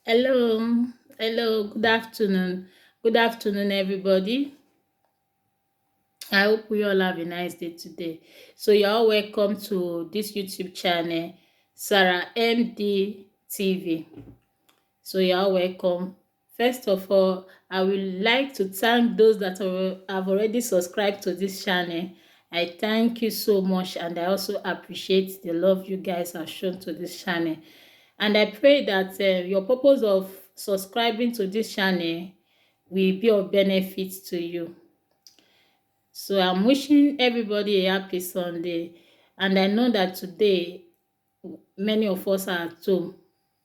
Hello, good afternoon, everybody. I hope we all have a nice day today. So you're all welcome to this YouTube channel, Sarah MD TV. So you're all welcome. First of all, I would like to thank those that have already subscribed to this channel. I thank you so much, and I also appreciate the love you guys have shown to this channel. And I pray that your purpose of subscribing to this channel will be of benefit to you. So I'm wishing everybody a happy Sunday. And I know that today many of us are at home.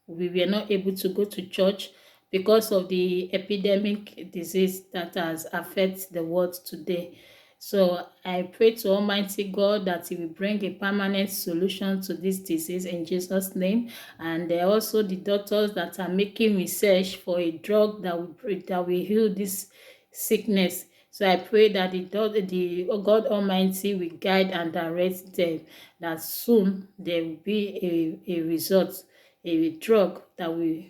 We were not able to go to church because of the epidemic disease that has affected the world today. So I pray to Almighty God that He will bring a permanent solution to this disease in Jesus' name. And also the doctors that are making research for a drug that will heal this sickness. So I pray that the God Almighty will guide and direct them, that soon there will be a result, a drug that will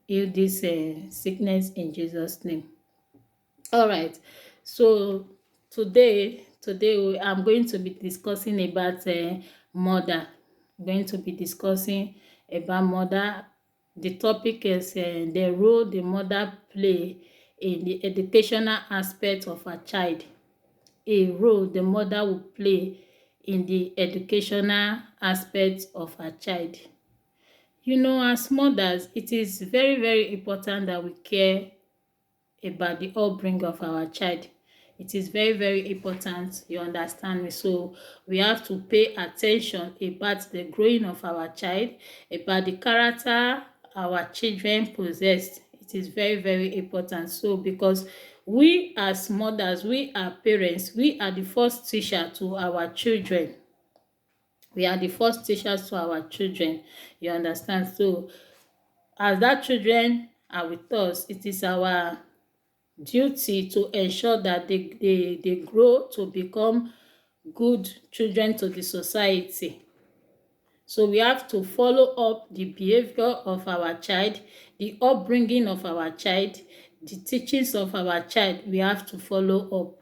heal this sickness in Jesus' name. All right. So I'm going to be discussing about mother. I'm going to be discussing about mother. The topic is the role the mother play in the educational aspect of a child. A role the mother will play in the educational aspect of a child. You know, as mothers, it is very, very important that we care about the upbringing of our child. It is very, very important, you understand me. So we have to pay attention about the growing of our child, about the character our children possess. It is very, very important. So because we as mothers, we are parents, we are the first teacher to our children. We are the first teachers to our children, you understand. So as that children are with us, it is our duty to ensure that they grow to become good children to the society. So we have to follow up the behavior of our child, the upbringing of our child, the teachings of our child. We have to follow up.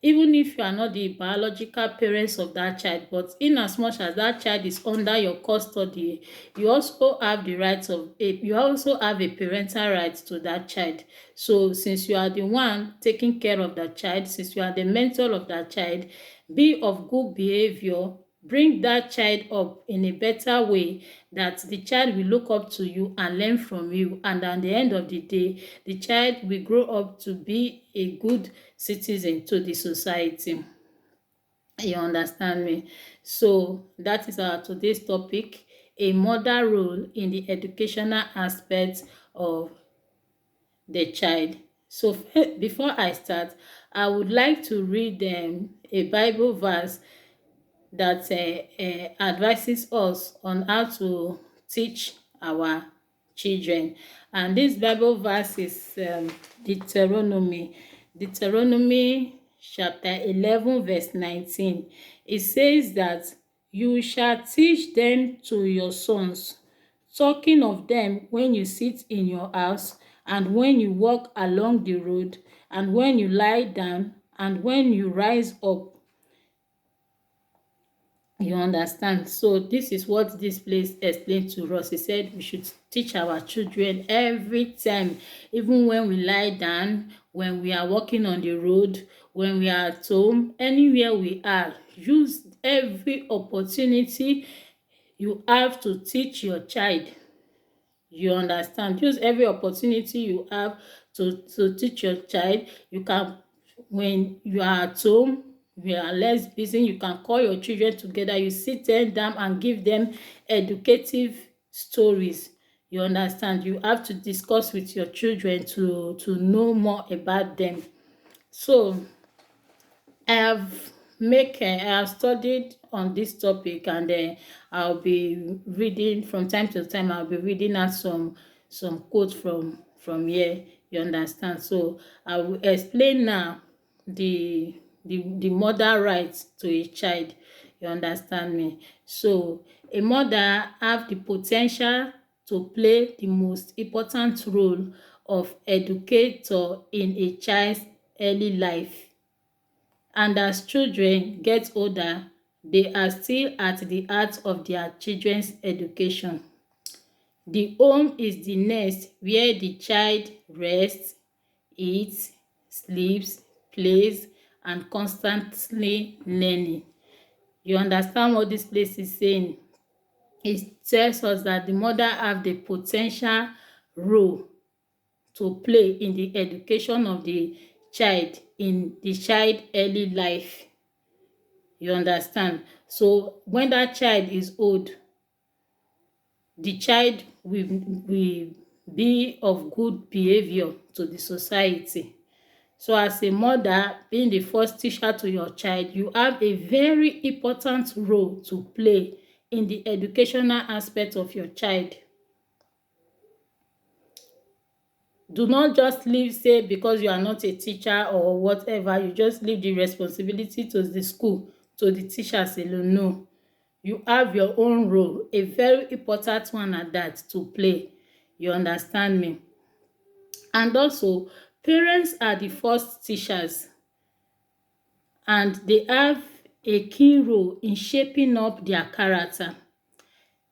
Even if you are not the biological parents of that child, but in as much as that child is under your custody, you also have the rights of you also have a parental right to that child. So since you are the one taking care of that child, since you are the mentor of that child, be of good behavior. Bring that child up in a better way, that the child will look up to you and learn from you, and at the end of the day the child will grow up to be a good citizen to the society. You understand me? So that is our today's topic, a mother role in the educational aspect of the child. So before I start, I would like to read a Bible verse that advises us on how to teach our children. And this Bible verse is Deuteronomy chapter 11 verse 19. It says that you shall teach them to your sons, talking of them when you sit in your house, and when you walk along the road, and when you lie down, and when you rise up. You understand? So this is what this place explained to us. He said we should teach our children every time, even when we lie down, when we are walking on the road, when we are at home, anywhere we are. Use every opportunity you have to teach your child. You understand? Use every opportunity you have to teach your child. You can, when you are at home, you are less busy, you can call your children together, you sit them down and give them educative stories. You understand? You have to discuss with your children to know more about them. So I have studied on this topic, and I'll be reading from time to time. I'll be reading out some quotes from here. You understand? So I will explain now the mother rights to a child. You understand me? So a mother have the potential to play the most important role of educator in a child's early life. And as children get older, they are still at the heart of their children's education. The home is the nest where the child rests, eats, sleeps, plays, and constantly learning. You understand what this place is saying? It tells us that the mother have the potential role to play in the education of the child in the child early life. You understand? So when that child is old, the child will be of good behavior to the society. So as a mother, being the first teacher to your child, you have a very important role to play in the educational aspect of your child. Do not just leave, say because you are not a teacher or whatever, you just leave the responsibility to the school, to the teachers alone. No, you have your own role, a very important one at that, to play. You understand me? And also, parents are the first teachers, and they have a key role in shaping up their character.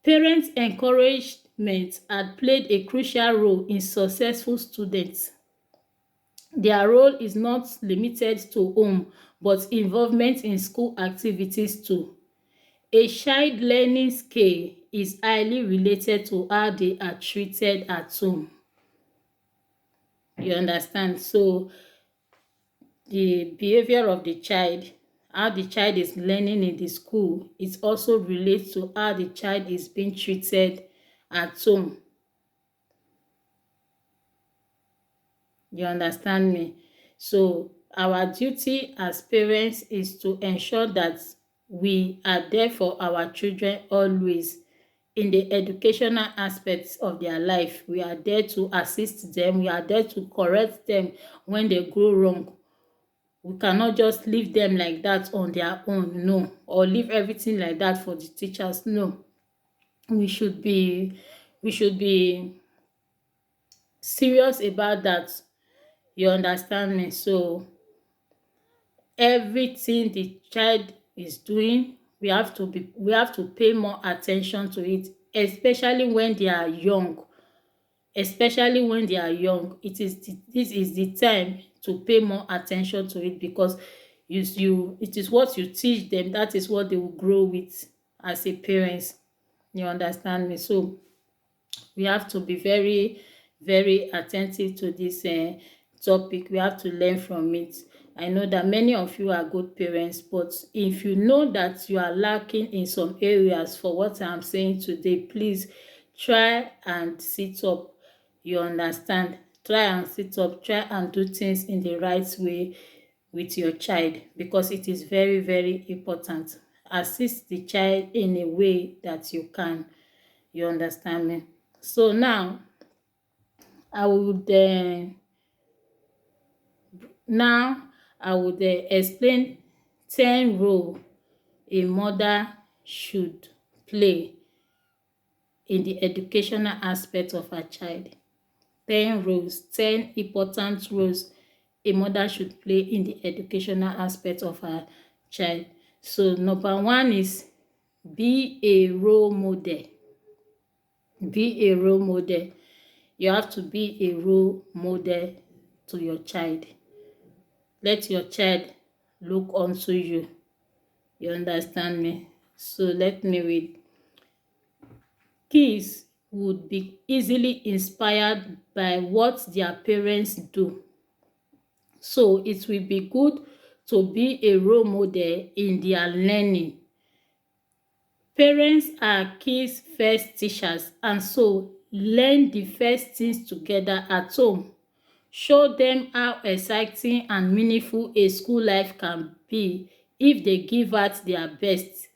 Parents' encouragement had played a crucial role in successful students. Their role is not limited to home, but involvement in school activities too. A child learning skill is highly related to how they are treated at home. You understand? So the behavior of the child, how the child is learning in the school, it also relates to how the child is being treated at home. You understand me? So our duty as parents is to ensure that we are there for our children always in the educational aspects of their life. We are there to assist them. We are there to correct them when they go wrong. We cannot just leave them like that on their own, no, or leave everything like that for the teachers. No, we should be we should be serious about that. You understand me? So everything the child is doing, we have to pay more attention to it, especially when they are young. Especially when they are young, this is the time to pay more attention to it, because it is what you teach them, that is what they will grow with as a parents. You understand me? So we have to be very, very attentive to this topic. We have to learn from it. I know that many of you are good parents, but if you know that you are lacking in some areas for what I'm saying today, please try and sit up. You understand? Try and sit up. Try and do things in the right way with your child, because it is very, very important. Assist the child in a way that you can. You understand me? So now I would now I would explain 10 role a mother should play in the educational aspect of her child. 10 roles, 10 important roles a mother should play in the educational aspect of her child. So number one is be a role model. Be a role model. You have to be a role model to your child. Let your child look unto you. You understand me? So let me read. Kids would be easily inspired by what their parents do. So it will be good to be a role model in their learning. Parents are kids' first teachers, and so learn the first things together at home. Show them how exciting and meaningful a school life can be if they give out their best.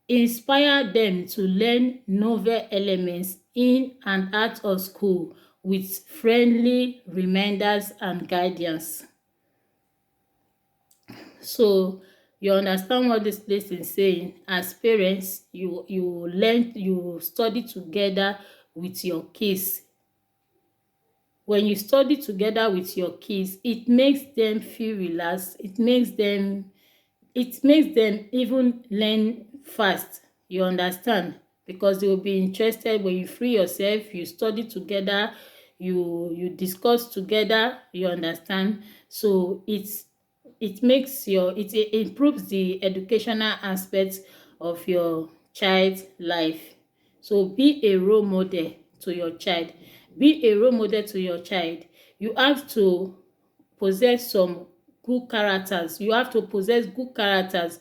Inspire them to learn novel elements in and out of school with friendly reminders and guidance. So you understand what this place is saying. As parents, you study together with your kids. When you study together with your kids, it makes them feel relaxed. It makes them even learn fast. You understand? Because they will be interested. When you free yourself, you study together, you discuss together. You understand? So it improves the educational aspects of your child's life. So be a role model to your child. Be a role model to your child. You have to possess some good characters. You have to possess good characters.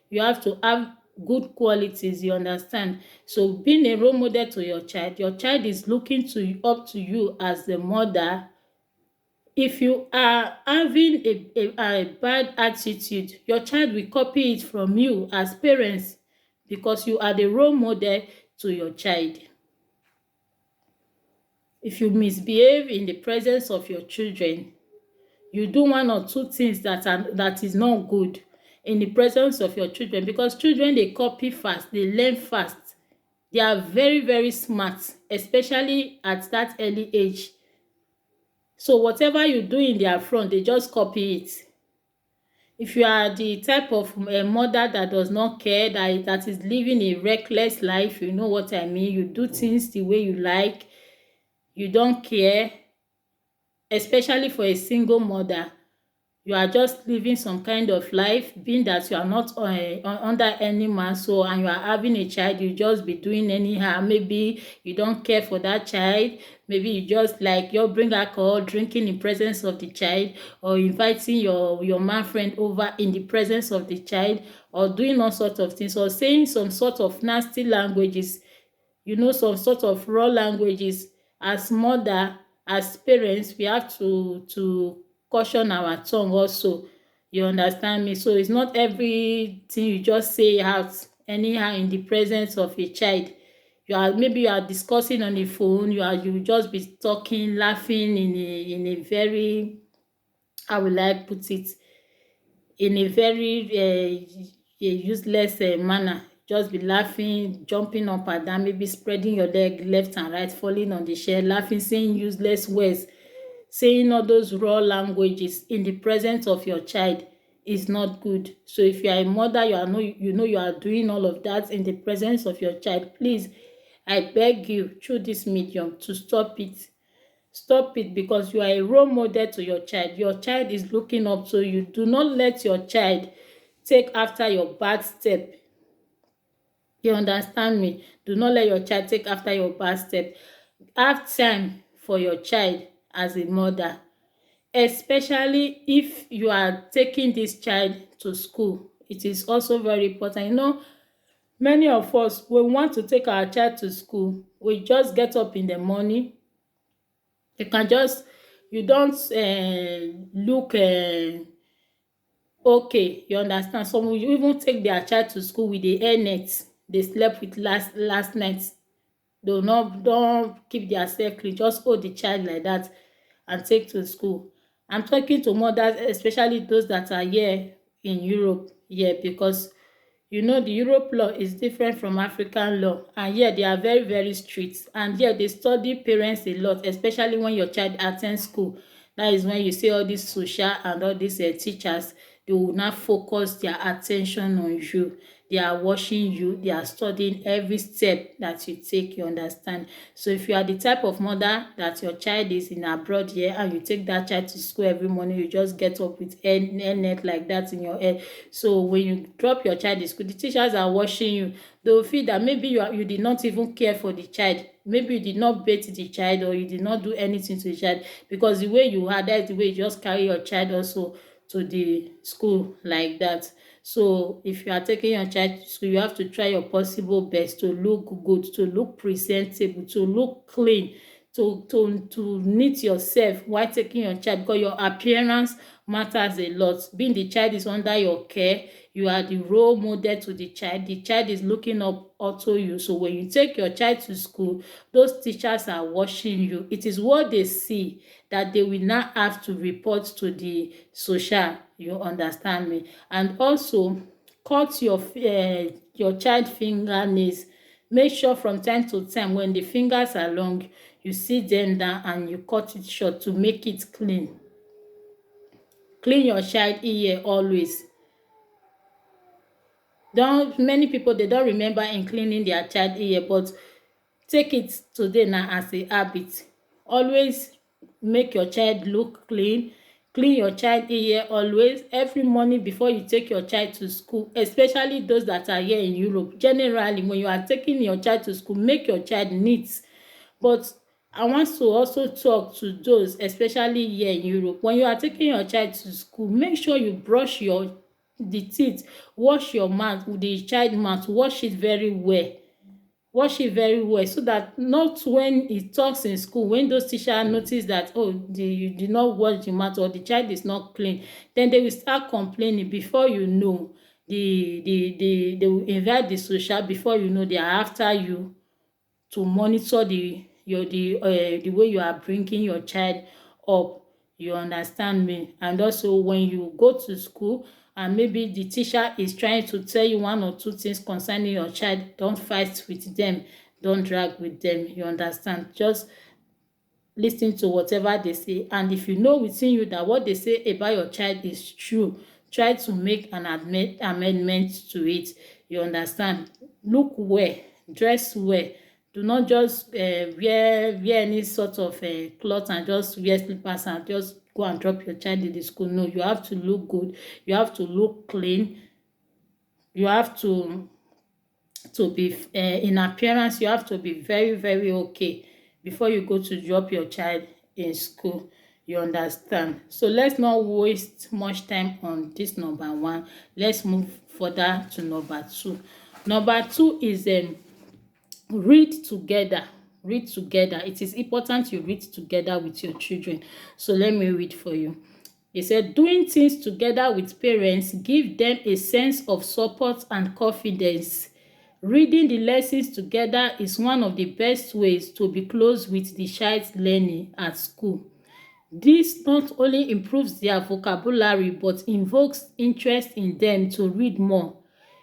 You have to have good qualities. You understand? So being a role model to your child is looking up to you as the mother. If you are having a bad attitude, your child will copy it from you as parents, because you are the role model to your child. If you misbehave in the presence of your children, you do one or two things that is not good in the presence of your children, because children, they copy fast, they learn fast, they are very, very smart, especially at that early age. So whatever you do in their front, they just copy it. If you are the type of mother that does not care, that is living a reckless life, you know what I mean, you do things the way you like, you don't care, especially for a single mother, you are just living some kind of life, being that you are not under any man, so, and you are having a child, you just be doing anyhow. Maybe you don't care for that child, maybe you just like you bring alcohol, drinking in presence of the child, or inviting your man friend over in the presence of the child, or doing all sorts of things, or saying some sort of nasty languages, some sort of raw languages. As mother, as parents, we have to caution our tongue also. You understand me? So it's not everything you just say out anyhow in the presence of a child. You are discussing on the phone, you just be talking, laughing in a very, how will I put it, in a very useless manner. Just be laughing, jumping up and down, maybe spreading your leg left and right, falling on the chair, laughing, saying useless words, saying all those raw languages in the presence of your child is not good. So if you are a mother, you are doing all of that in the presence of your child, please, I beg you through this medium to stop it. Stop it, because you are a role model to your child. Your child is looking up to you. Do not let your child take after your bad step. You understand me? Do not let your child take after your bad step. Have time for your child as a mother, especially if you are taking this child to school. It is also very important. Many of us, we want to take our child to school. We just get up in the morning. You can just, you don't look okay. You understand? Some will even take their child to school with the hairnet they slept with last night. Don't keep their self clean. Just hold the child like that and take to school. I'm talking to mothers, especially those that are here in Europe, yeah, because the Europe law is different from African law, and yet they are very, very strict, and yet they study parents a lot, especially when your child attends school. That is when you see all these social and all these teachers, they will now focus their attention on you. They are watching you, they are studying every step that you take, you understand? So if you are the type of mother that your child is in abroad here, and you take that child to school every morning, you just get up with net like that in your head. So when you drop your child in school, the teachers are watching you. They will feel that maybe you did not even care for the child. Maybe you did not bathe the child, or you did not do anything to the child, because the way you are, that's the way you just carry your child also to the school like that. So if you are taking your child to school, you have to try your possible best to look good, to look presentable, to look clean, to neat yourself while taking your child, because your appearance matters a lot. Being the child is under your care, you are the role model to the child is looking up to you. So when you take your child to school, those teachers are watching you. It is what they see that they will not have to report to the social. You understand me? And also, cut your child fingernails. Make sure from time to time when the fingers are long, you sit them down and you cut it short to make it clean. Clean your child ear always. Don't Many people, they don't remember in cleaning their child ear, but take it today now as a habit. Always make your child look clean. Clean your child ear always every morning before you take your child to school, especially those that are here in Europe. Generally, when you are taking your child to school, make your child neat. But I want to also talk to those, especially here in Europe. When you are taking your child to school, make sure you brush the teeth, wash your mouth, the child mouth, wash it very well. Wash it very well, so that not when he talks in school, when those teachers notice that, oh, you did not wash the mouth or the child is not clean, then they will start complaining. Before you know, they will invite the social. Before you know, they are after you to monitor the way you are bringing your child up. You understand me? And also, when you go to school and maybe the teacher is trying to tell you one or two things concerning your child, don't fight with them, don't drag with them. You understand? Just listen to whatever they say, and if you know within you that what they say about your child is true, try to make an amendment to it. You understand? Look well, dress well. Do not just wear any sort of cloth and just wear slippers and just go and drop your child in the school. No, you have to look good, you have to look clean, you have to be in appearance, you have to be very, very okay before you go to drop your child in school. You understand? So let's not waste much time on this number one. Let's move further to number two. Number two is read together. Read together. It is important you read together with your children. So let me read for you. He said, doing things together with parents give them a sense of support and confidence. Reading the lessons together is one of the best ways to be close with the child's learning at school. This not only improves their vocabulary but invokes interest in them to read more.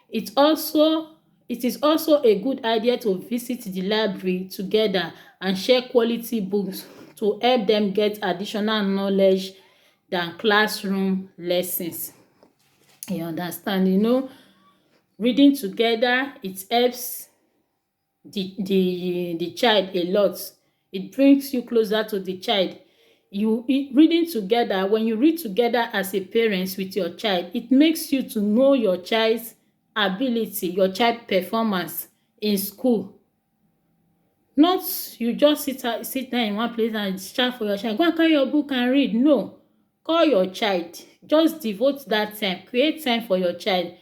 It is also a good idea to visit the library together and share quality books to help them get additional knowledge than classroom lessons. You understand? Reading together, it helps the child a lot. It brings you closer to the child. Reading together, when you read together as a parent with your child, it makes you to know your child's ability, your child performance in school. Not you just sit down in one place and shout for your child, go and carry your book and read. No, call your child. Just devote that time. Create time for your child.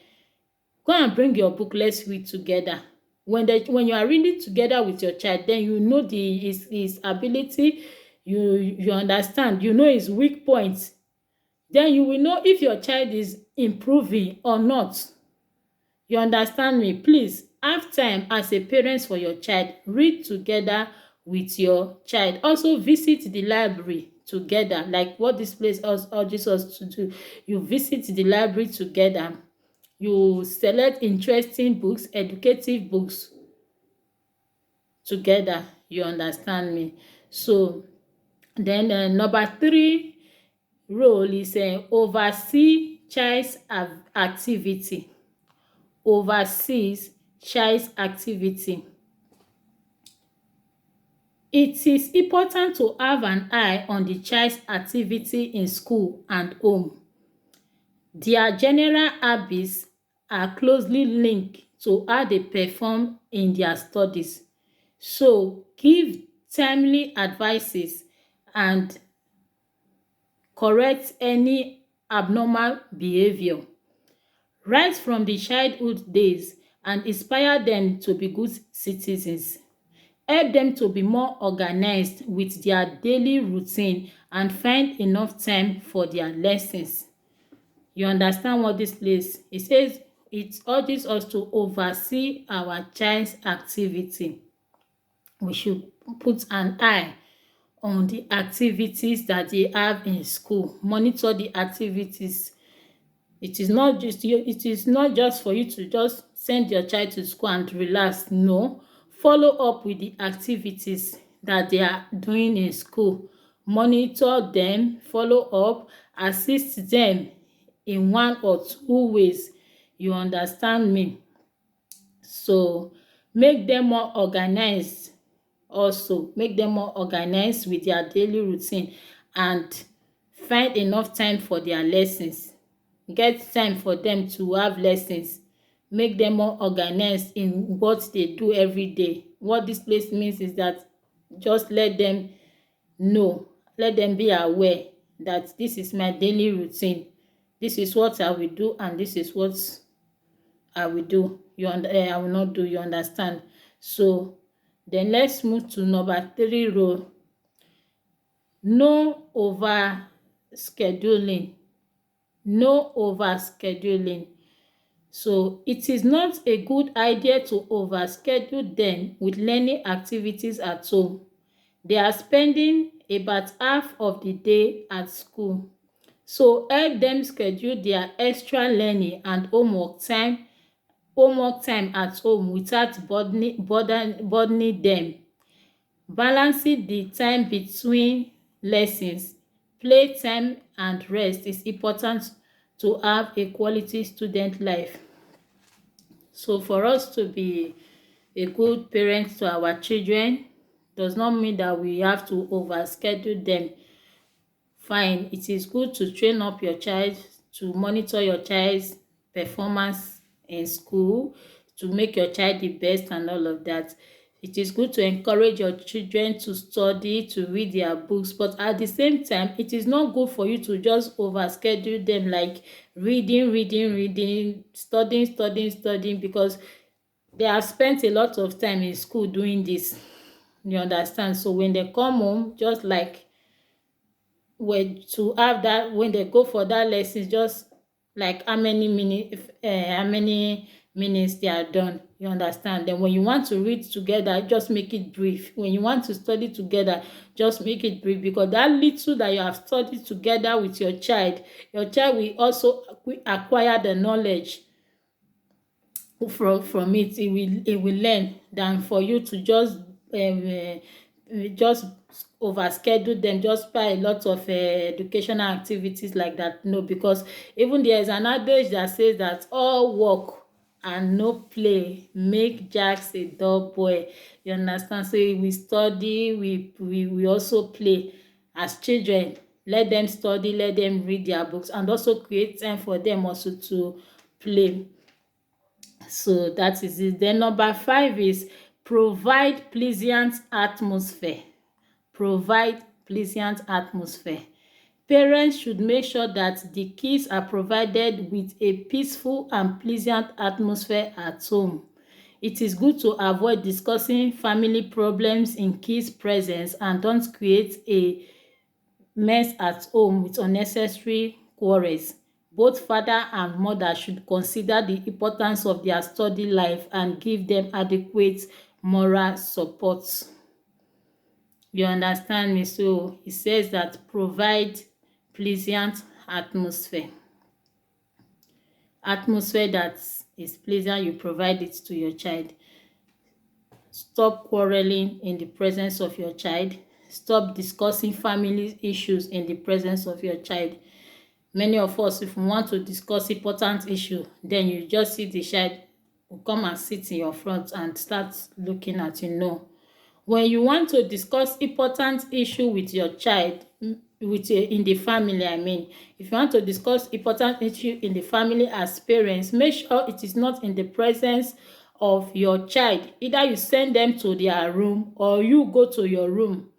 Go and bring your book, let's read together. When you are reading together with your child, then you know his ability, you understand, you know his weak points. Then you will know if your child is improving or not. You understand me? Please have time as a parent for your child. Read together with your child. Also visit the library together, like what this place urges us to do. You visit the library together. You select interesting books, educative books together. You understand me? So then number three role is oversee child's activity. Oversees child's activity. It is important to have an eye on the child's activity in school and home. Their general habits are closely linked to how they perform in their studies. So give timely advices and correct any abnormal behavior. Right from the childhood days and inspire them to be good citizens. Help them to be more organized with their daily routine and find enough time for their lessons. You understand what this place? It says it urges us to oversee our child's activity. We should put an eye on the activities that they have in school. Monitor the activities. It is not just for you to just send your child to school and relax. No, Follow up with the activities that they are doing in school. Monitor them, follow up, assist them in one or two ways. You understand me? So make them more organized. Also make them more organized with their daily routine, and find enough time for their lessons. Get time for them to have lessons. Make them more organized in what they do every day. What this place means is that just let them know, let them be aware that this is my daily routine. This is what I will do, and this is what I will do. I will not do. You understand? So then let's move to number 3 rule. No over scheduling. No over scheduling. So it is not a good idea to overschedule them with learning activities at home. They are spending about half of the day at school. So help them schedule their extra learning and homework time at home without burdening them. Balancing the time between lessons, playtime and rest is important to have a quality student life. So for us to be a good parent to our children does not mean that we have to overschedule them. Fine, it is good to train up your child, to monitor your child's performance in school, to make your child the best and all of that. It is good to encourage your children to study, to read their books, but at the same time, it is not good for you to just overschedule them, like reading, studying, because they have spent a lot of time in school doing this. You understand? So when they come home, just like to have that, when they go for that lesson, just like how many minutes they are done. You understand? Then when you want to read together, just make it brief. When you want to study together, just make it brief, because that little that you have studied together with your child will also acquire the knowledge from it. It will learn than for you to just overschedule them just by a lot of educational activities like that. No, because even there is an adage that says that all work and no play make Jacks a dull boy. You understand? So we study, we also play. As children, let them study, let them read their books, and also create time for them also to play. So that is it. Then number 5 is provide pleasant atmosphere. Provide pleasant atmosphere. Parents should make sure that the kids are provided with a peaceful and pleasant atmosphere at home. It is good to avoid discussing family problems in kids' presence, and don't create a mess at home with unnecessary quarrels. Both father and mother should consider the importance of their study life and give them adequate moral support. You understand me? So it says that provide pleasant atmosphere. Atmosphere that is pleasant, you provide it to your child. Stop quarreling in the presence of your child. Stop discussing family issues in the presence of your child. Many of us, if we want to discuss important issue, then you just see the child will come and sit in your front and start looking at you. No. When you want to discuss important issue with your child, in the family, I mean, if you want to discuss important issue in the family as parents, make sure it is not in the presence of your child. Either you send them to their room or you go to your room,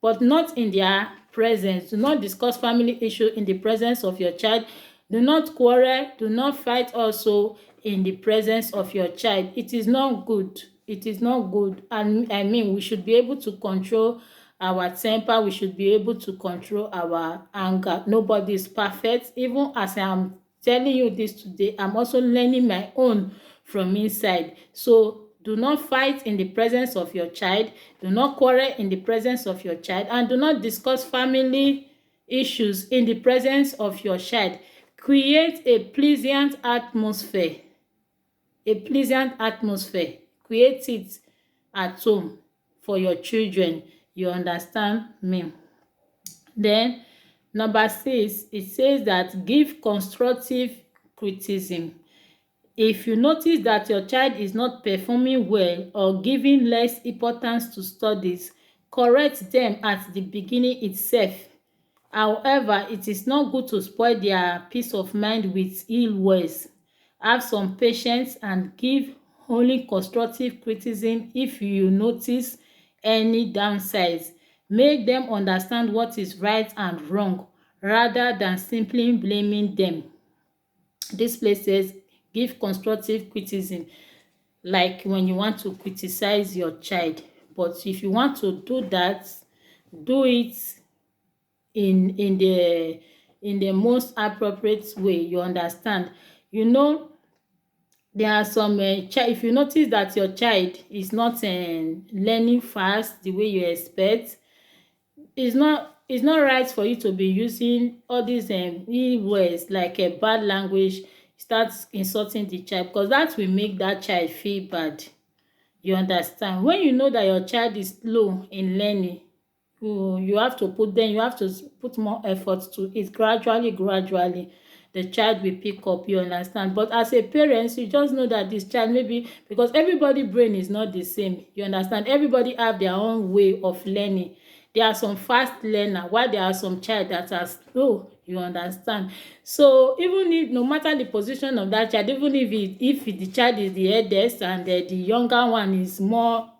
but not in their presence. Do not discuss family issue in the presence of your child. Do not quarrel. Do not fight also in the presence of your child. It is not good. It is not good. And I mean, we should be able to control our temper. We should be able to control our anger. Nobody is perfect. Even as I am telling you this today, I'm also learning my own from inside. So do not fight in the presence of your child. Do not quarrel in the presence of your child. And do not discuss family issues in the presence of your child. Create a pleasant atmosphere. A pleasant atmosphere. Create it at home for your children. You understand me? Then number 6, it says that give constructive criticism. If you notice that your child is not performing well or giving less importance to studies, correct them at the beginning itself. However, it is not good to spoil their peace of mind with ill words. Have some patience and give only constructive criticism if you notice any downsides. Make them understand what is right and wrong rather than simply blaming them. This place says give constructive criticism, like when you want to criticize your child. But if you want to do that, do it in the most appropriate way. You understand? You know, there are some if you notice that your child is not learning fast the way you expect, it's not right for you to be using all these words like a bad language, start insulting the child, because that will make that child feel bad. You understand? When you know that your child is slow in learning, you have to put more effort to it. Gradually the child will pick up. You understand? But as a parent, you just know that this child, maybe because everybody brain is not the same. You understand? Everybody have their own way of learning. There are some fast learner, while there are some child that are slow. You understand? So even if, no matter the position of that child, even if the child is the eldest and the younger one is more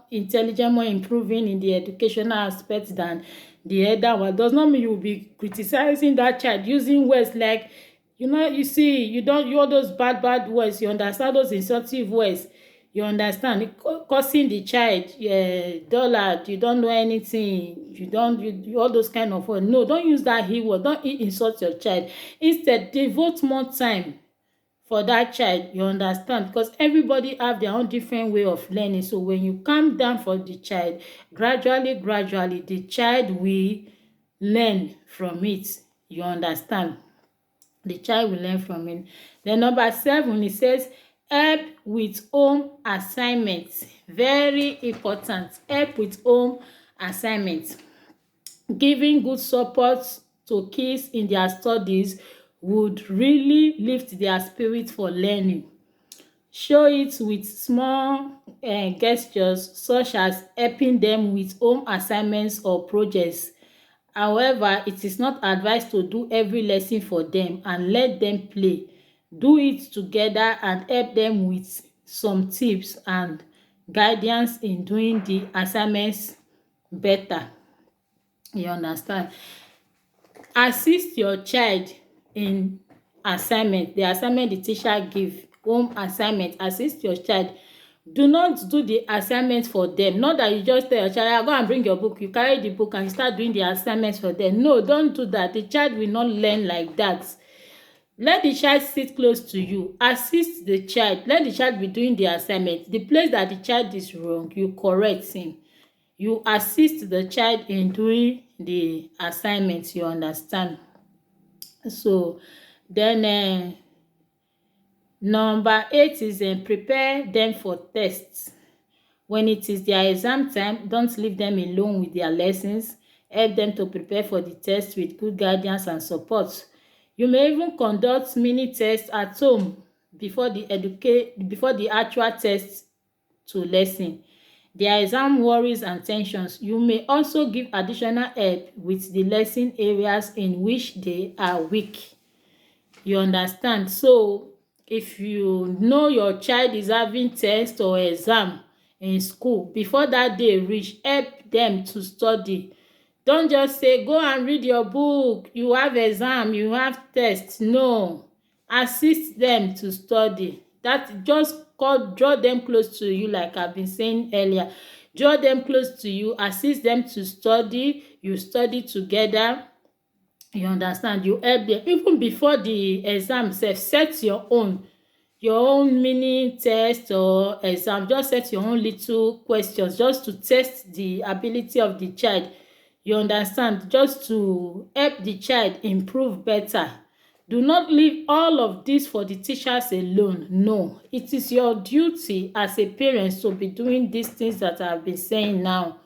intelligent, more improving in the educational aspect than the elder one, does not mean you will be criticizing that child using words like, you see, you all those bad words. You understand? Those insultive words. You understand? Causing the child, dullard, you don't know anything, you all those kind of words. No, don't use that he word. Don't insult your child. Instead, devote more time for that child. You understand? Because everybody have their own different way of learning. So when you calm down for the child, gradually the child will learn from it. You understand? The child will learn from it. Then number 7, it says help with home assignments. Very important. Help with home assignments. Giving good support to kids in their studies would really lift their spirit for learning. Show it with small gestures, such as helping them with home assignments or projects. However, it is not advised to do every lesson for them and let them play. Do it together and help them with some tips and guidance in doing the assignments better. You understand? Assist your child in assignment, the assignment the teacher give, home assignment. Assist your child. Do not do the assignment for them. Not that you just tell your child, go and bring your book, you carry the book and you start doing the assignments for them. No, don't do that. The child will not learn like that. Let the child sit close to you. Assist the child. Let the child be doing the assignment. The place that the child is wrong, you correct him. You assist the child in doing the assignments. You understand? So then number 8 is prepare them for tests. When it is their exam time, don't leave them alone with their lessons. Help them to prepare for the test with good guidance and support. You may even conduct mini tests at home before the actual test to lesson. Their exam worries and tensions. You may also give additional help with the lesson areas in which they are weak. You understand? So if you know your child is having test or exam in school, before that day reach, help them to study. Don't just say go and read your book, you have exam, you have test. No, assist them to study. That just draw them close to you, like I've been saying earlier. Draw them close to you, assist them to study. You study together. You understand? You help them even before the exam sef. Set your own mini test or exam. Just set your own little questions just to test the ability of the child. You understand? Just to help the child improve better. Do not leave all of this for the teachers alone. No, it is your duty as a parent to be doing these things that I've been saying now,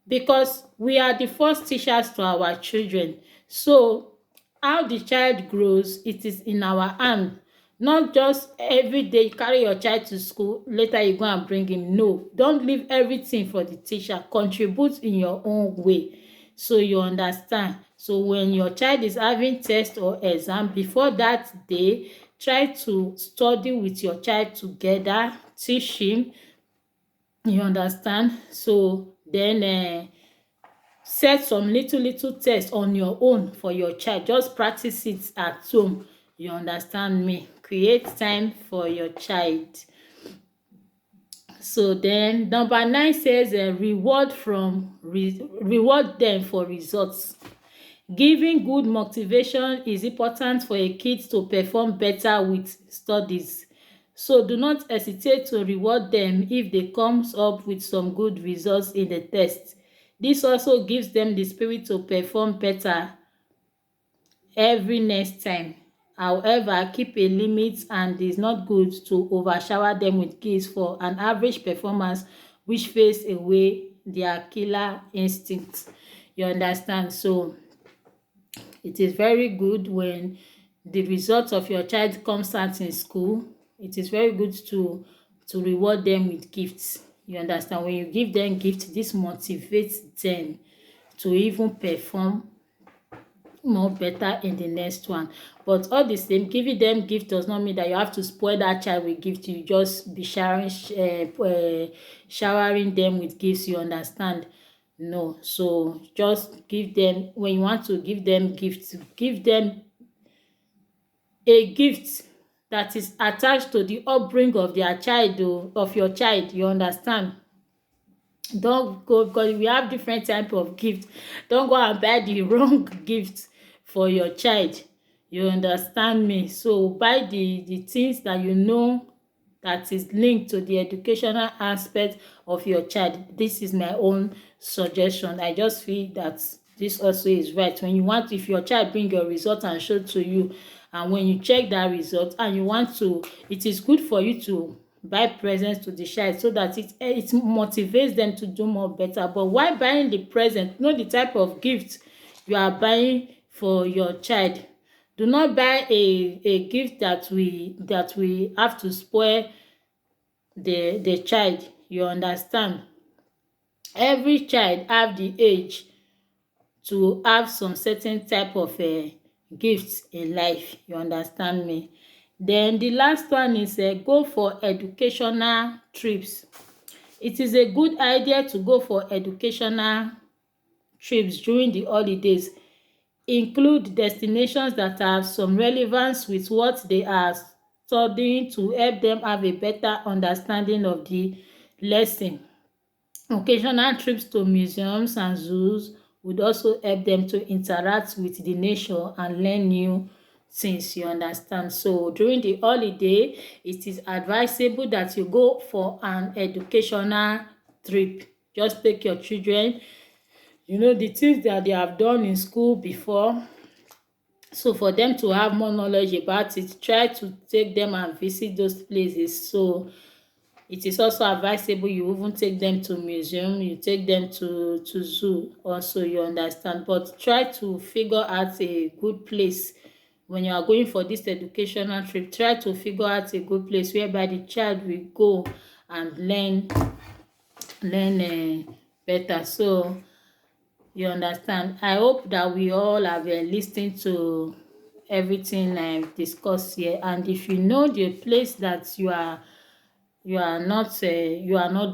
because we are the first teachers to our children. So how the child grows, it is in our hand. Not just every day you carry your child to school, later you go and bring him. No, don't leave everything for the teacher. Contribute in your own way, so you understand. So when your child is having test or exam, before that day, try to study with your child together, teach him, you understand. So then set some little tests on your own for your child. Just practice it at home, you understand me. Create time for your child. So then number 9 says reward them for results. Giving good motivation is important for a kid to perform better with studies. So do not hesitate to reward them if they comes up with some good results in the test. This also gives them the spirit to perform better every next time. However, keep a limit, and it's not good to overshower them with gifts for an average performance which fades away their killer instincts. You understand? So it is very good when the result of your child comes out in school. It is very good to reward them with gifts. You understand? When you give them gifts, this motivates them to even perform more better in the next one. But all the same, giving them gift does not mean that you have to spoil that child with gift. You just be showering them with gifts, you understand. No, so just give them, when you want to give them gifts, give them a gift that is attached to the upbringing of their child, of your child, you understand. Don't go, because we have different type of gift. Don't go and buy the wrong gift for your child, you understand me. So buy the things that you know that is linked to the educational aspect of your child. This is my own suggestion. I just feel that this also is right. When you want, if your child bring your result and show to you, and when you check that result and you want to, it is good for you to buy presents to the child, so that it motivates them to do more better. But while buying the present, know the type of gift you are buying for your child. Do not buy a gift that we have to spoil the child, you understand. Every child have the age to have some certain type of gifts in life, you understand me. Then the last one is go for educational trips. It is a good idea to go for educational trips during the holidays. Include destinations that have some relevance with what they are studying, to help them have a better understanding of the lesson. Occasional trips to museums and zoos would also help them to interact with the nature and learn new things, you understand. So during the holiday, it is advisable that you go for an educational trip. Just take your children, you know, the things that they have done in school before, so for them to have more knowledge about it, try to take them and visit those places. So it is also advisable you even take them to museum, you take them to zoo also, you understand. But try to figure out a good place. When you are going for this educational trip, try to figure out a good place whereby the child will go and learn better. So you understand. I hope that we all have listened to everything I've discussed here. And if you know the place that you are not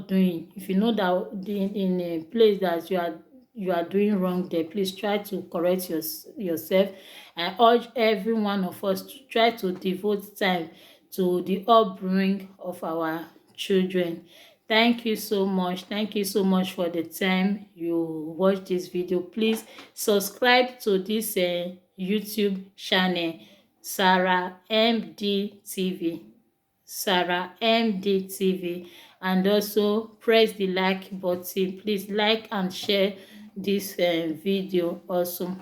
doing, if you know that in a place that you are doing wrong there, please try to correct yourself. I urge every one of us to try to devote time to the upbringing of our children. Thank you so much. Thank you so much for the time you watch this video. Please subscribe to this YouTube channel, Sarah MD TV. Sarah MD TV, and also press the like button. Please like and share this video also.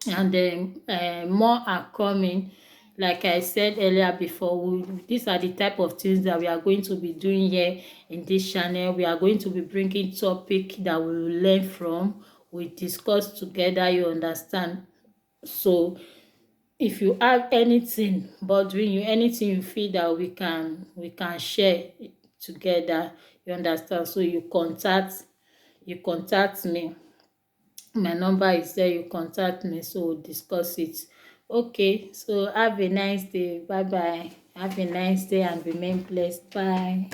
and then more are coming. Like I said earlier before, these are the type of things that we are going to be doing here in this channel. We are going to be bringing topic that we will learn from, we discuss together, you understand. So if you have anything bothering you, anything you feel that we can share together, you understand, so you contact me. My number is there, you contact me, so we'll discuss it. Okay, so have a nice day. Bye bye. Have a nice day and remain blessed. Bye.